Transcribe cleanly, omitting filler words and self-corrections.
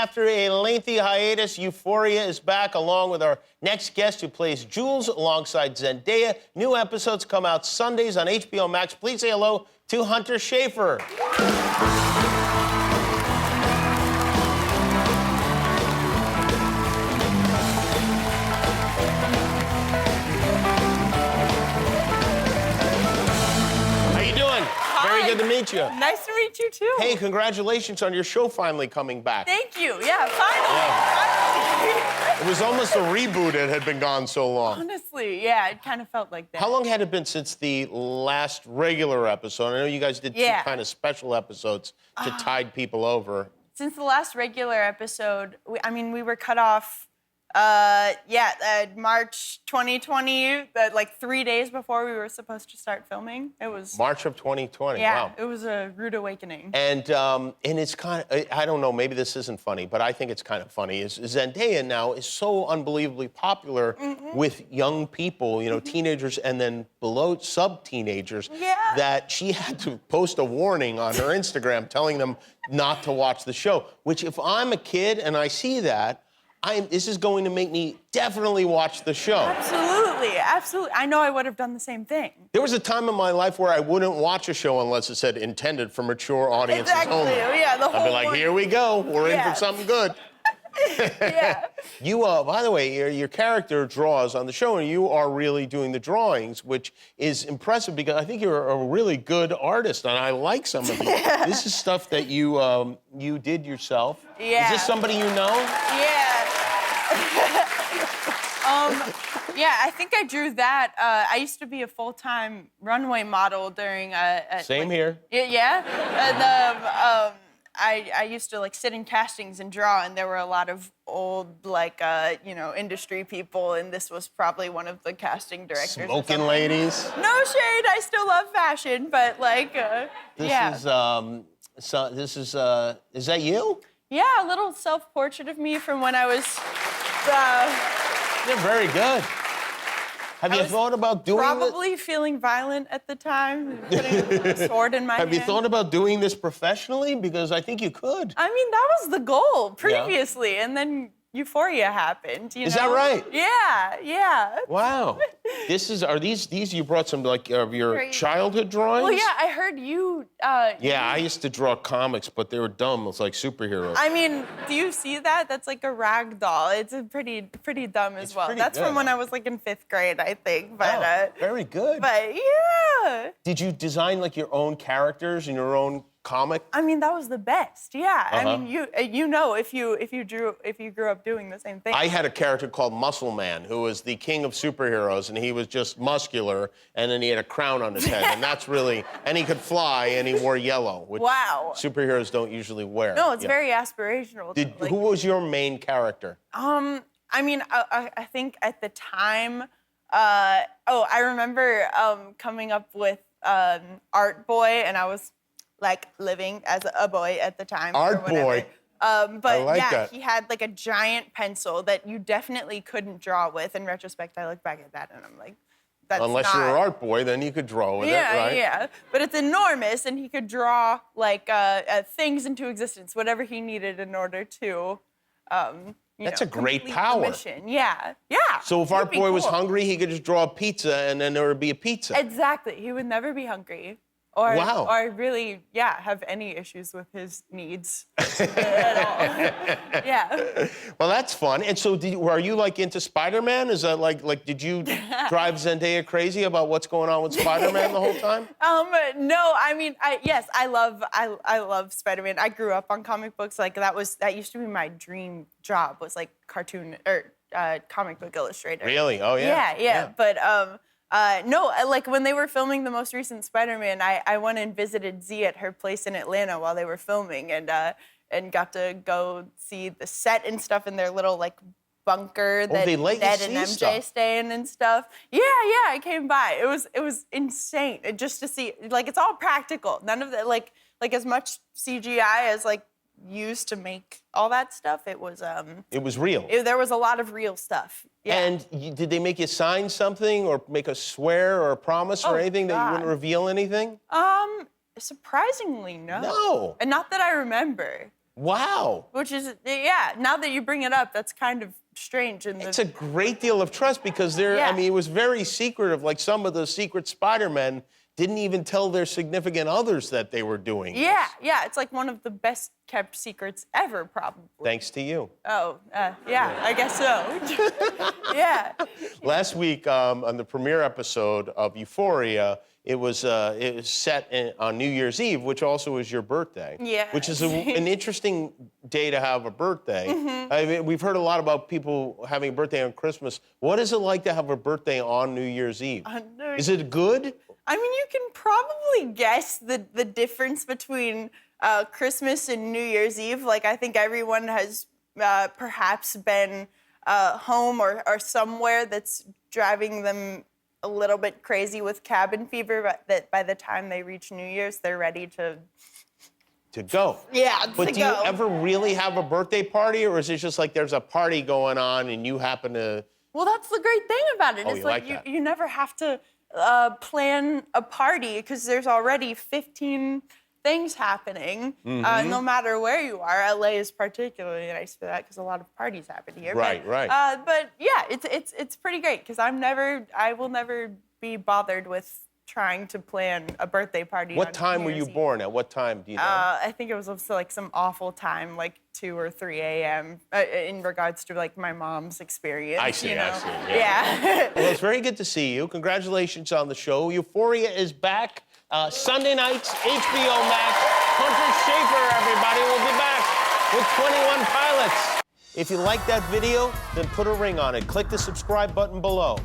after a lengthy hiatus, Euphoria is back along with our next guest who plays Jules alongside Zendaya. New episodes come out Sundays on HBO Max. Please say hello to Hunter Schafer. Very good to meet you. Nice to meet you, too. Hey, congratulations on your show finally coming back. Thank you. Yeah, finally. It was almost a reboot. It had been gone so long. Honestly, yeah, it kind of felt like that. How long had it been since the last regular episode? I know you guys did two kind of special episodes to tide people over. Since the last regular episode, we were cut off, March 2020, like 3 days before we were supposed to start filming. It was March of 2020. Yeah, wow. It was a rude awakening. And it's kind of, I don't know, maybe this isn't funny, but I think it's kind of funny. Zendaya now is so unbelievably popular with young people, you know, teenagers and then below sub-teenagers, that she had to post a warning on her Instagram telling them not to watch the show, which if I'm a kid and I see that, this is going to make me definitely watch the show. Absolutely, absolutely. I know I would have done the same thing. There was a time in my life where I wouldn't watch a show unless it said intended for mature audiences only. Yeah, the whole I'd be like, here we go. We're in for something good. Yeah. You, by the way, your character draws on the show, and you are really doing the drawings, which is impressive because I think you're a really good artist, and I like some of these. This is stuff that you did yourself. Yeah. Is this somebody you know? Yeah. I think I drew that. I used to be a full-time runway model during Same here. Yeah. I used to sit in castings and draw, and there were a lot of old industry people, and this was probably one of the casting directors. Smoking ladies. No shade. I still love fashion, but Is that you? Yeah, a little self-portrait of me from when I was. You're very good. Have you thought about doing probably feeling violent at the time, putting a sword in my hand. Have you thought about doing this professionally? Because I think you could. I mean, that was the goal previously, and then Euphoria happened, you know? Is that right? Yeah. Wow. Are these you brought some of your childhood drawings? Well, yeah, I heard you. I used to draw comics, but they were dumb. It's like superheroes. I mean, do you see that? That's like a rag doll. It's a pretty dumb as well. That's good. from when I was in 5th grade, I think. But very good. But yeah. Did you design your own characters and your own comic? I mean, that was the best. Yeah. I mean, you know, if you grew up doing the same thing. I had a character called Muscle Man, who was the king of superheroes, and he was just muscular, and then he had a crown on his head, and that's really, and he could fly, and he wore yellow, which superheroes don't usually wear. No, it's very aspirational. Who was your main character? I mean, I think at the time, I remember coming up with Art Boy, and I was living as a boy at the time. Art Boy. But he had a giant pencil that you definitely couldn't draw with. In retrospect, I look back at that and I'm like, that's Unless you're an art boy, then you could draw with it, right? Yeah. But it's enormous, and he could draw things into existence, whatever he needed in order to. That's a great power. Mission. Yeah. So if Art Boy was hungry, he could just draw a pizza, and then there would be a pizza. Exactly. He would never be hungry. Or really, have any issues with his needs at all. Yeah. Well, that's fun. And so, were you into Spider-Man? Is that did you drive Zendaya crazy about what's going on with Spider-Man the whole time? No. I mean, I love Spider-Man. I grew up on comic books. That used to be my dream job. Was cartoon or comic book illustrator. Really? Oh yeah. Yeah. But no, when they were filming the most recent Spider-Man, I went and visited Z at her place in Atlanta while they were filming, and got to go see the set and stuff in their little bunker that Ned and MJ stay in and stuff. Yeah, I came by. It was insane just to see. It's all practical. None of that as much CGI as used to make all that stuff. It was real. There was a lot of real stuff. Yeah. And did they make you sign something or make a swear or a promise or anything that you wouldn't reveal anything? Surprisingly, no. No. And not that I remember. Wow. which is, yeah, now that you bring it up, that's kind of strange. It's a great deal of trust because I mean, it was very secretive. Like some of the secret Spider-Men didn't even tell their significant others that they were doing this. Yeah, it's like one of the best kept secrets ever, probably. Thanks to you. Oh, yeah, I guess so. Yeah. Last week on the premiere episode of Euphoria, it was set on New Year's Eve, which also is your birthday. Yeah. Which is an interesting day to have a birthday. I mean, we've heard a lot about people having a birthday on Christmas. What is it like to have a birthday on New Year's Eve? Is it good? I mean, you can probably guess the difference between Christmas and New Year's Eve. Like, I think everyone has perhaps been home or somewhere that's driving them a little bit crazy with cabin fever, but that by the time they reach New Year's, they're ready to go. Yeah, But do you ever really have a birthday party, or is it just like there's a party going on and you happen to... Well, that's the great thing about it. Oh, It's you like like that. you never have to plan a party because there's already 15 things happening, no matter where you are. LA is particularly nice for that because a lot of parties happen here. Right, but, right. But yeah, it's pretty great because I will never be bothered with trying to plan a birthday party. What on time New were you Year's Eve. born at? What time, do you know? I think it was also like some awful time, like 2 or 3 a.m. In regards to like my mom's experience. I see, you know? I see, Yeah. Well, it's very good to see you. Congratulations on the show. Euphoria is back Sunday nights, HBO Max. Hunter Schafer, everybody, will be back with 21 Pilots. If you like that video, then put a ring on it. Click the subscribe button below.